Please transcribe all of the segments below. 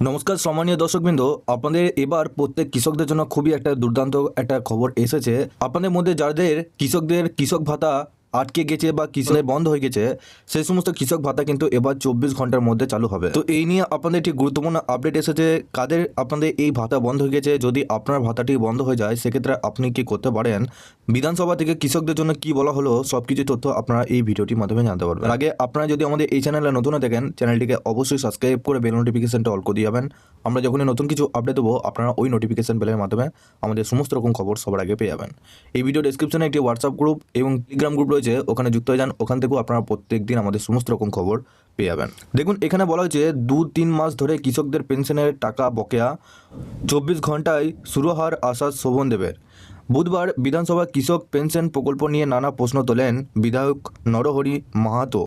নমস্কার সম্মানীয় দর্শকবৃন্দ, আপনাদের এবার প্রত্যেক কৃষকদের জন্য খুবই একটা দুর্দান্ত একটা খবর এসেছে। আপনাদের মধ্যে যাদের কৃষক ভাতা আটকে গেছে বা কৃষকের বন্ধ হয়ে গেছে, সেই সমস্ত কৃষক ভাতা কিন্তু এবার 24 ঘন্টার মধ্যে চালু হবে। তো এই নিয়ে আপনাদের একটি গুরুত্বপূর্ণ আপডেট এসেছে। কাদের আপনাদের এই ভাতা বন্ধ হয়ে গেছে, যদি আপনার ভাতাটি বন্ধ হয়ে যায় সেক্ষেত্রে আপনি কি করতে পারেন, বিধানসভা থেকে কৃষকদের জন্য কি বলা হলো, সবকিছু তথ্য আপনারা এই ভিডিওটির মাধ্যমে জানতে পারবেন। আগে আপনারা যদি আমাদের এই চ্যানেলে নতুন হয়ে থাকেন, চ্যানেলটিকে অবশ্যই সাবস্ক্রাইব করে বেল নোটিফিকেশনটা অল করে দিয়ে যাবেন। আমরা যখনই নতুন কিছু আপডেট দেবো আপনারা ওই নোটিফিকেশন বেলের মাধ্যমে আমাদের সমস্ত রকম খবর সবার আগে পেয়ে যাবেন। এই ভিডিও ডেসক্রিপশনে একটি হোয়াটসঅ্যাপ গ্রুপ এবং টেলিগ্রাম গ্রুপ রয়েছে, ওখানে যুক্ত হয়ে যান। ওখান থেকেও আপনারা প্রত্যেক দিন আমাদের সমস্ত রকম খবর পেয়ে যাবেন। দেখুন, এখানে বলা হয়েছে 2-3 মাস ধরে কৃষকদের পেনশনের টাকা বকেয়া, 24 ঘন্টায় শুরু হওয়ার আশ্বাস শোভনদেবের। বুধবার বিধানসভা কৃষক পেনশন প্রকল্প নিয়ে নানা প্রশ্ন তোলেন বিধায়ক নরহরি মাহাতো।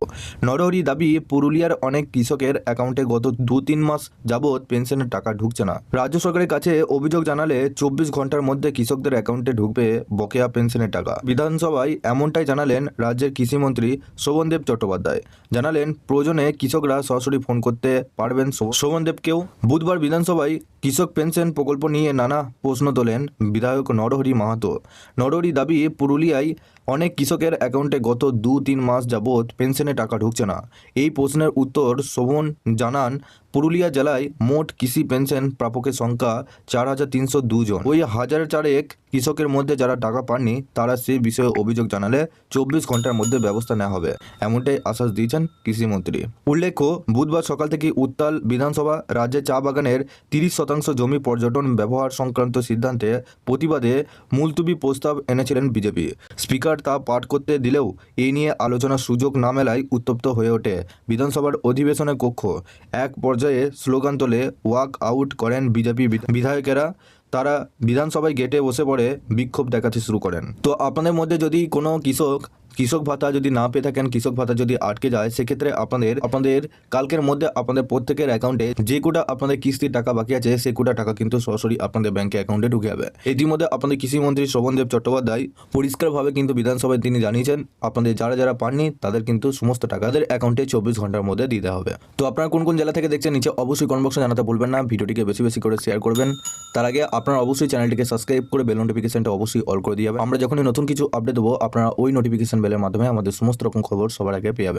নরহরি দাবি, পুরুলিয়ার অনেক কৃষকের অ্যাকাউন্টে গত 2-3 মাস যাবৎ পেনশনের টাকা ঢুকছে না। রাজ্য সরকারের কাছে অভিযোগ জানালে 24 ঘন্টার মধ্যে কৃষকদের অ্যাকাউন্টে ঢুকবে বকেয়া পেনশনের টাকা। বিধানসভায় এমনটাই জানালেন রাজ্যের কৃষিমন্ত্রী শোভনদেব চট্টোপাধ্যায়। জানালেন, প্রয়োজনে কৃষকরা সরাসরি ফোন করতে পারবেন শোভনদেবকেও। বুধবার বিধানসভায় কৃষক পেনশন প্রকল্প নিয়ে নানা প্রশ্ন তোলেন বিধায়ক নরহরি মাহাতো। নরহরি দাবি, পুরুলিয়ায় অনেক কৃষকের অ্যাকাউন্টে গত 2-3 মাস যাবৎ পেনশনের টাকা ঢুকছে না। এই প্রশ্নের উত্তর শোভন জানান, পুরুলিয়া জেলায় মোট কৃষি পেনশন প্রাপকের সংখ্যা 4,302 জন। ওই 1,004 কৃষকের মধ্যে যারা টাকা পাননি তারা সেই বিষয়ে অভিযোগ জানালে 24 ঘন্টার মধ্যে ব্যবস্থা নেওয়া হবে, এমনটাই আশ্বাস দিয়েছেন কৃষিমন্ত্রী। উল্লেখ্য, বুধবার সকাল থেকে উত্তাল বিধানসভা। রাজ্যে চা বাগানের 30% জমি পর্যটন ব্যবহার সংক্রান্ত সিদ্ধান্তে প্রতিবাদে মুলতুবি প্রস্তাব এনেছিলেন বিজেপি। স্পিকার তা পাঠ করতে দিলেও এই নিয়ে আলোচনার সুযোগ না মেলায় উত্তপ্ত হয়ে ওঠে বিধানসভার অধিবেশনের কক্ষ। এক পর্যায়ে স্লোগান তোলে ওয়াক আউট করেন বিজেপি বিধায়কেরা। তারা বিধানসভায় গেটে বসে পড়ে বিক্ষোভ দেখাতে শুরু করেন। তো আপনাদের মধ্যে যদি কোনো কৃষক ভাতা যদি না পেয়ে থাকেন, কৃষক ভাতা যদি আটকে যায়, সেক্ষেত্রে আপনাদের কালকের মধ্যে আপনাদের প্রত্যেকের অ্যাকাউন্টে যে কোটা আপনাদের কিস্তির টাকা বাকি আছে সেই কোটা টাকা কিন্তু সরাসরি আপনাদের ব্যাংকে অ্যাকাউন্টে ঢুকে যাবে। ইতিমধ্যে আপনাদের কৃষিমন্ত্রী শোভনদেব চট্টোপাধ্যায় পরিষ্কারভাবে কিন্তু বিধানসভায় তিনি জানিয়েছেন, আপনাদের যারা পাননি তাদের কিন্তু সমস্ত টাকা তাদের অ্যাকাউন্টে 24 ঘন্টার মধ্যে দিতে হবে। তো আপনারা কোন কোন জেলা থেকে দেখছেন নিচে অবশ্যই কমেন্ট বক্সে জানাতে ভুলবেন না। ভিডিওটিকে বেশি বেশি করে শেয়ার করবেন। তার আগে আপনারা অবশ্যই চ্যানেলটিকে সাবস্ক্রাইব করে বেল নোটিফিকেশনটা অবশ্যই অল করে দিয়ে যাবেন। আমরা যখনই নতুন কিছু আপডেট দেবো আপনারা ওই নোটিফিকেশন বেলের মাধ্যমে আমাদের সমস্ত রকম খবর সবার আগে পেয়ে যাবেন।